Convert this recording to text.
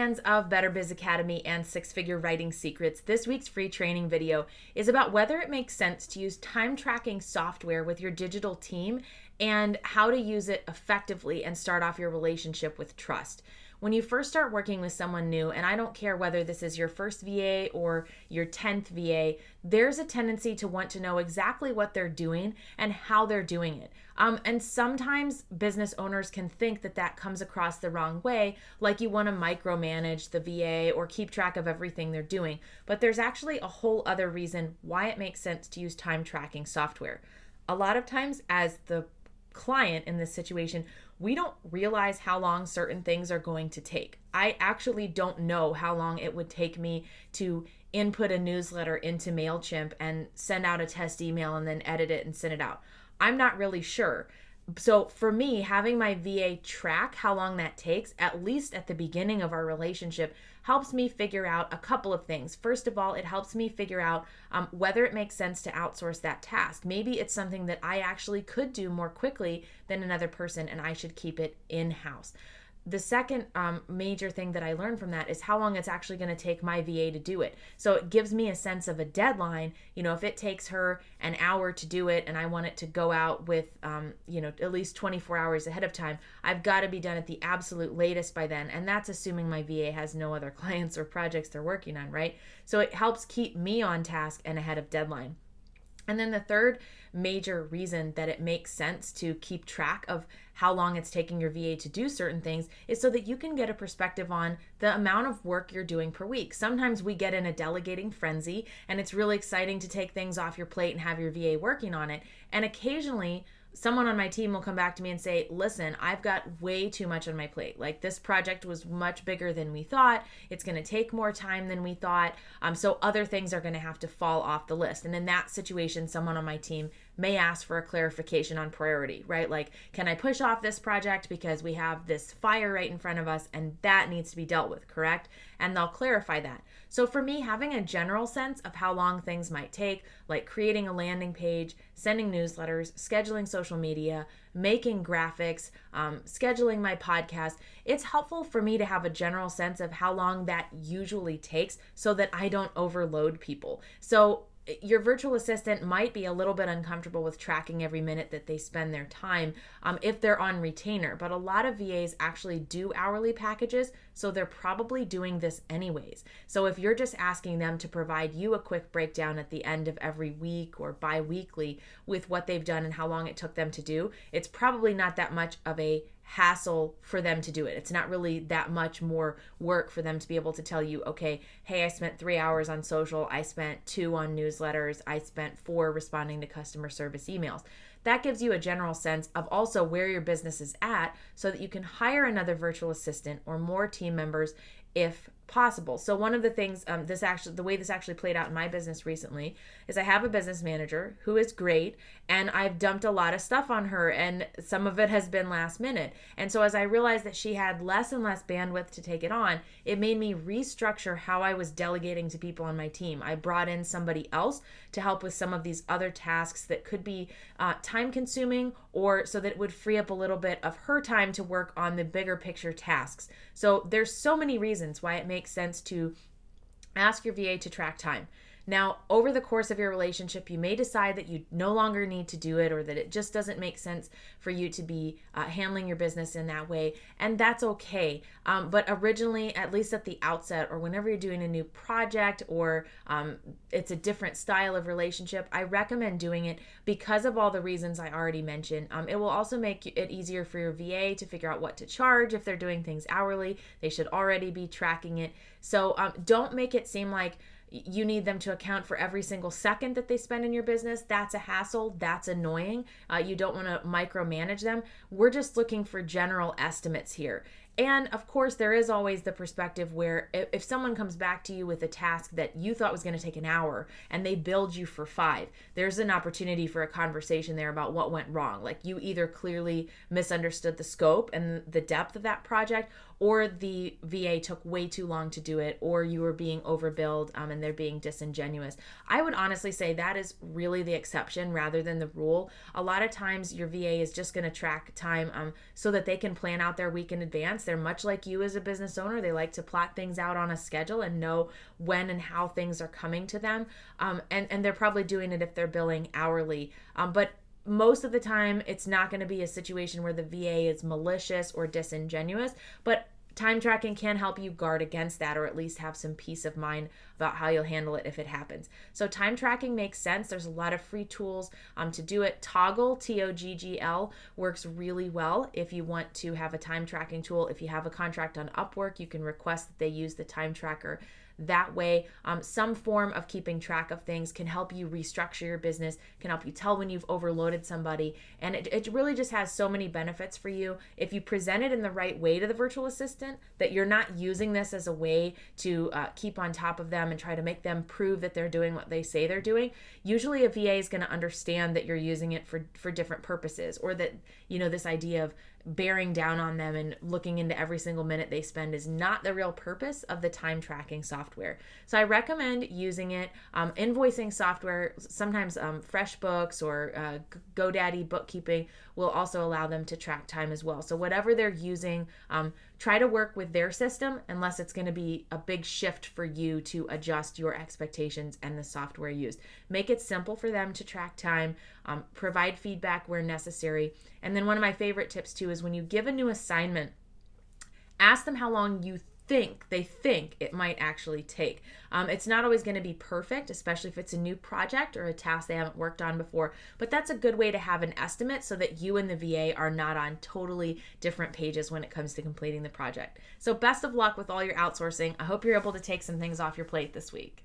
friends of Better Biz Academy and Six Figure Writing Secrets. This week's free training video is about whether it makes sense to use time tracking software with your digital team and how to use it effectively and start off your relationship with trust. When you first start working with someone new, and I don't care whether this is your first VA or your 10th VA, there's a tendency to want to know exactly what they're doing and how they're doing it. And sometimes business owners can think that that comes across the wrong way, like you want to micromanage the VA or keep track of everything they're doing. But there's actually a whole other reason why it makes sense to use time tracking software. A lot of times, as the client in this situation, we don't realize how long certain things are going to take. I actually don't know how long it would take me to input a newsletter into MailChimp and send out a test email and then edit it and send it out. I'm not really sure. So for me, having my VA track how long that takes, at least at the beginning of our relationship, helps me figure out a couple of things. First of all, it helps me figure out whether it makes sense to outsource that task. Maybe it's something that I actually could do more quickly than another person and I should keep it in-house. The second major thing that I learned from that is how long it's actually going to take my VA to do it. So it gives me a sense of a deadline. You know, if it takes her an hour to do it and I want it to go out with, at least 24 hours ahead of time, I've got to be done at the absolute latest by then. And that's assuming my VA has no other clients or projects they're working on, right? So it helps keep me on task and ahead of deadline. And then the third major reason that it makes sense to keep track of how long it's taking your VA to do certain things is so that you can get a perspective on the amount of work you're doing per week. Sometimes we get in a delegating frenzy and it's really exciting to take things off your plate and have your VA working on it. And occasionally, someone on my team will come back to me and say, listen, I've got way too much on my plate. Like, this project was much bigger than we thought. It's going to take more time than we thought. So other things are going to have to fall off the list. And in that situation, someone on my team may ask for a clarification on priority, right? Like, can I push off this project because we have this fire right in front of us and that needs to be dealt with, correct? And they'll clarify that. So for me, having a general sense of how long things might take, like creating a landing page, sending newsletters, scheduling social media, making graphics, scheduling my podcast, it's helpful for me to have a general sense of how long that usually takes so that I don't overload people. So your virtual assistant might be a little bit uncomfortable with tracking every minute that they spend their time if they're on retainer, but a lot of VAs actually do hourly packages, so they're probably doing this anyways. So if you're just asking them to provide you a quick breakdown at the end of every week or bi-weekly with what they've done and how long it took them to do, it's probably not that much of a hassle for them to do it. It's not really that much more work for them to be able to tell you, okay, hey, I spent 3 hours on social, I spent 2 on newsletters, I spent 4 responding to customer service emails. That gives you a general sense of also where your business is at so that you can hire another virtual assistant or more team members if possible. So one of the things, the way this actually played out in my business recently is I have a business manager who is great, and I've dumped a lot of stuff on her, and some of it has been last minute. And so as I realized that she had less and less bandwidth to take it on, it made me restructure how I was delegating to people on my team. I brought in somebody else to help with some of these other tasks that could be time consuming, or so that it would free up a little bit of her time to work on the bigger picture tasks. So there's so many reasons why it makes sense to ask your VA to track time. Now, over the course of your relationship, you may decide that you no longer need to do it or that it just doesn't make sense for you to be handling your business in that way, and that's okay. But originally, at least at the outset or whenever you're doing a new project or it's a different style of relationship, I recommend doing it because of all the reasons I already mentioned. It will also make it easier for your VA to figure out what to charge. If they're doing things hourly, they should already be tracking it. So don't make it seem like you need them to account for every single second that they spend in your business. That's a hassle. That's annoying. You don't want to micromanage them. We're just looking for general estimates here. And of course, there is always the perspective where if someone comes back to you with a task that you thought was going to take an hour and they billed you for 5, there's an opportunity for a conversation there about what went wrong. Like, you either clearly misunderstood the scope and the depth of that project, or the VA took way too long to do it, or you were being overbilled and they're being disingenuous. I would honestly say that is really the exception rather than the rule. A lot of times your VA is just going to track time so that they can plan out their week in advance. They're much like you as a business owner. They like to plot things out on a schedule and know when and how things are coming to them. And they're probably doing it if they're billing hourly. But most of the time, it's not going to be a situation where the VA is malicious or disingenuous, but time tracking can help you guard against that, or at least have some peace of mind about how you'll handle it if it happens. So time tracking makes sense. There's a lot of free tools to do it. Toggle, Toggl, works really well if you want to have a time tracking tool. If you have a contract on Upwork, you can request that they use the time tracker. That way, some form of keeping track of things can help you restructure your business, can help you tell when you've overloaded somebody. And it really just has so many benefits for you. If you present it in the right way to the virtual assistant, that you're not using this as a way to keep on top of them and try to make them prove that they're doing what they say they're doing, usually a VA is going to understand that you're using it for different purposes, or that, this idea of bearing down on them and looking into every single minute they spend is not the real purpose of the time tracking software. So I recommend using it. Invoicing software, sometimes FreshBooks or GoDaddy bookkeeping will also allow them to track time as well. So whatever they're using, try to work with their system unless it's going to be a big shift for you to adjust your expectations and the software used. Make it simple for them to track time, provide feedback where necessary. And then one of my favorite tips too is when you give a new assignment, ask them how long they think it might actually take. It's not always going to be perfect, especially if it's a new project or a task they haven't worked on before, but that's a good way to have an estimate so that you and the VA are not on totally different pages when it comes to completing the project. So best of luck with all your outsourcing. I hope you're able to take some things off your plate this week.